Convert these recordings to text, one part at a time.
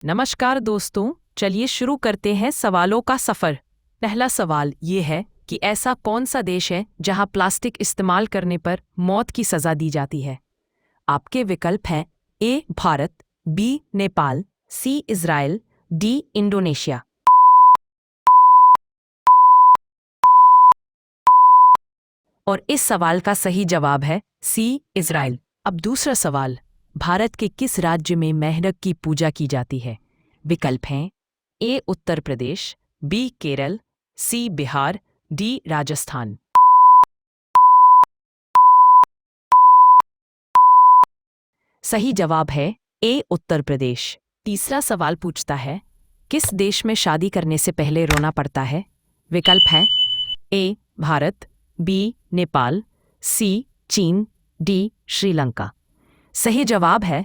नमस्कार दोस्तों, चलिए शुरू करते हैं सवालों का सफ़र। पहला सवाल ये है कि ऐसा कौन सा देश है जहां प्लास्टिक इस्तेमाल करने पर मौत की सज़ा दी जाती है। आपके विकल्प हैं ए भारत, बी नेपाल, सी इज़राइल, डी इंडोनेशिया। और इस सवाल का सही जवाब है सी इज़राइल। अब दूसरा सवाल, भारत के किस राज्य में मेंढक की पूजा की जाती है। विकल्प हैं ए उत्तर प्रदेश, बी केरल, सी बिहार, डी राजस्थान। सही जवाब है ए उत्तर प्रदेश। तीसरा सवाल पूछता है, किस देश में शादी करने से पहले रोना पड़ता है। विकल्प है ए भारत, बी नेपाल, सी चीन, डी श्रीलंका। सही जवाब है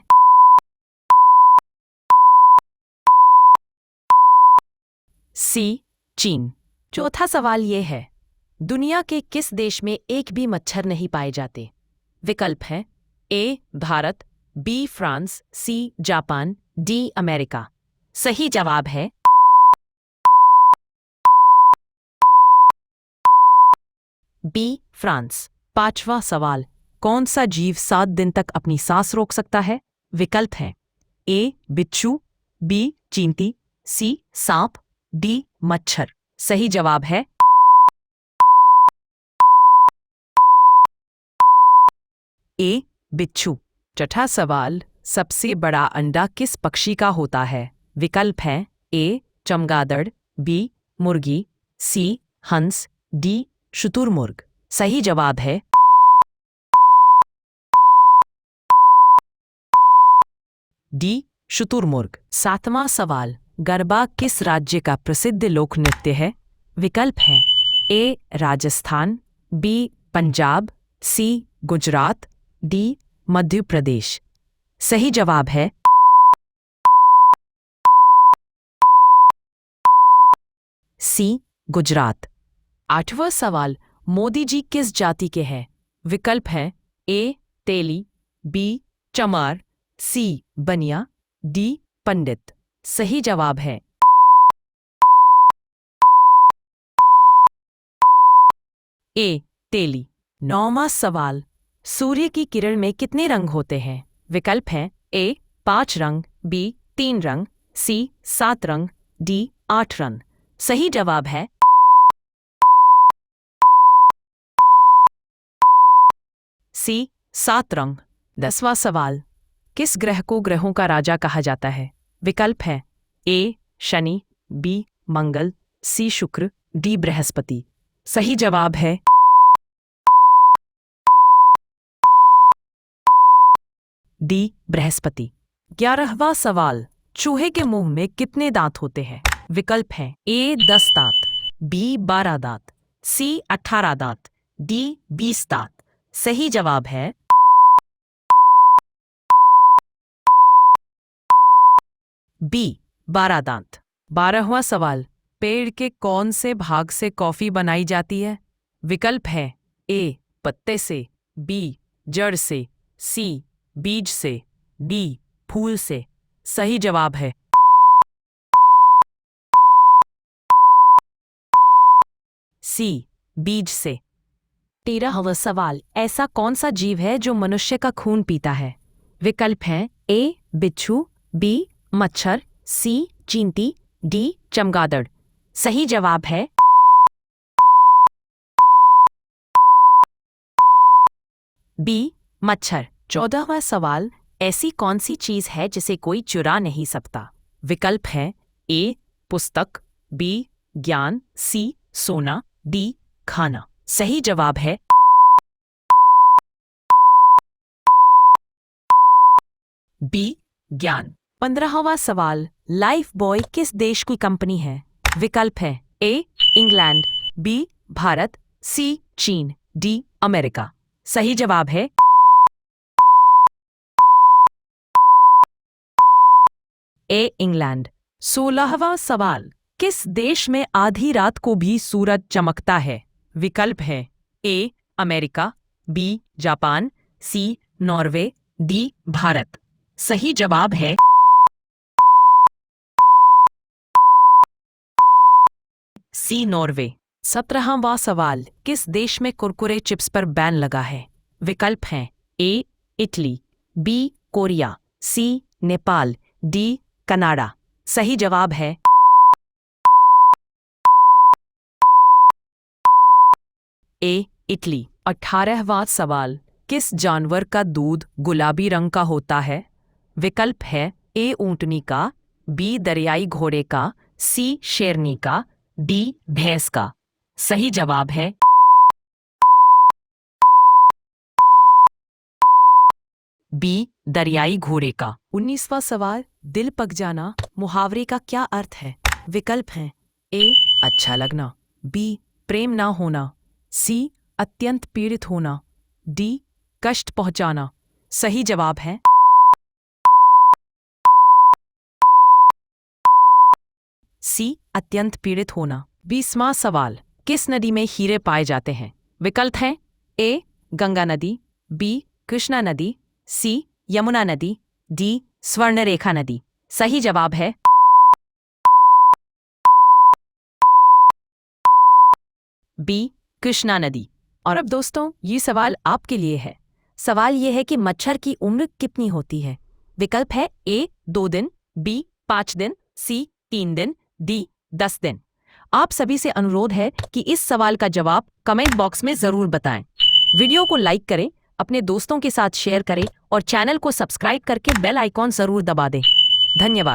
सी चीन। चौथा सवाल ये है, दुनिया के किस देश में एक भी मच्छर नहीं पाए जाते। विकल्प है A Bharat, B France, C Japan, D America. सही जवाब है बी फ्रांस। पांचवा सवाल, कौन सा जीव 7 दिन तक अपनी सांस रोक सकता है। विकल्प है ए बिच्छू, बी चींटी, सी सांप, डी मच्छर। सही जवाब है ए बिच्छू। छठा सवाल, सबसे बड़ा अंडा किस पक्षी का होता है। विकल्प है ए चमगादड़, बी मुर्गी, सी हंस, डी शुतुरमुर्ग। सही जवाब है डी शुतुरमुर्ग। सातवां सवाल, गरबा किस राज्य का प्रसिद्ध लोक नृत्य है। विकल्प है ए राजस्थान, बी पंजाब, सी गुजरात, डी मध्य प्रदेश। सही जवाब है सी गुजरात। आठवां सवाल, मोदी जी किस जाति के हैं। विकल्प है ए तेली, बी चमार, सी बनिया, डी पंडित। सही जवाब है ए तेली। नौवां सवाल, सूर्य की किरण में कितने रंग होते हैं। विकल्प हैं ए 5 रंग, बी 3 रंग, सी 7 रंग, डी 8 रंग। सही जवाब है सी 7 रंग। 10वां सवाल, किस ग्रह को ग्रहों का राजा कहा जाता है। विकल्प है ए शनि, बी मंगल, सी शुक्र, डी बृहस्पति। सही जवाब है डी बृहस्पति। 11वां सवाल, चूहे के मुंह में कितने दांत होते हैं। विकल्प है ए 10 दांत, बी 12 दांत, सी 18 दांत, डी 20 दांत। सही जवाब है बी 12 दांत। 12वां सवाल, पेड़ के कौन से भाग से कॉफी बनाई जाती है। विकल्प है ए पत्ते से, बी जड़ से, सी बीज से, डी फूल से। सही जवाब है सी बीज से। 13वां सवाल, ऐसा कौन सा जीव है जो मनुष्य का खून पीता है। विकल्प हैं ए बिच्छू, बी मच्छर, सी चींटी, डी चमगादड़। सही जवाब है बी मच्छर। 14वां सवाल, ऐसी कौन सी चीज है जिसे कोई चुरा नहीं सकता। विकल्प हैं ए पुस्तक, बी ज्ञान, सी सोना, डी खाना। सही जवाब है बी ज्ञान। 15वां सवाल, लाइफ बॉय किस देश की कंपनी है। विकल्प है ए इंग्लैंड, बी भारत, सी चीन, डी अमेरिका। सही जवाब है ए इंग्लैंड। 16वां सवाल, किस देश में आधी रात को भी सूरज चमकता है। विकल्प है A America, B Japan, C Norway, D Bharat. सही जवाब है सी नॉर्वे। 17वां सवाल, किस देश में कुरकुरे चिप्स पर बैन लगा है? विकल्प हैं A Italy, B Korea, C Nepal, D Canada. सही जवाब है ए इटली। 18वां सवाल, किस जानवर का दूध गुलाबी रंग का होता है? विकल्प है ए ऊंटनी का, बी दरियाई घोड़े का, सी शेरनी का, डी भैंस का। सही जवाब है बी दरियाई घोड़े का। 19वां सवाल, दिल पक जाना मुहावरे का क्या अर्थ है? विकल्प हैं ए अच्छा लगना, बी प्रेम ना होना, सी अत्यंत पीड़ित होना, डी कष्ट पहुंचाना। सही जवाब है सी अत्यंत पीड़ित होना। 20वां सवाल, किस नदी में हीरे पाए जाते हैं? विकल्प हैं ए गंगा नदी, बी कृष्णा नदी, सी यमुना नदी, डी स्वर्णरेखा नदी। सही जवाब है बी कृष्णा नदी। और अब दोस्तों, ये सवाल आपके लिए है। सवाल ये है कि मच्छर की उम्र कितनी होती है? विकल्प है ए 2 दिन, बी 5 दिन, सी 3 दिन, डी 10 दिन। आप सभी से अनुरोध है कि इस सवाल का जवाब कमेंट बॉक्स में जरूर बताएं। वीडियो को लाइक करें, अपने दोस्तों के साथ शेयर करें और चैनल को सब्सक्राइब करके बेल आइकॉन जरूर दबा दें। धन्यवाद।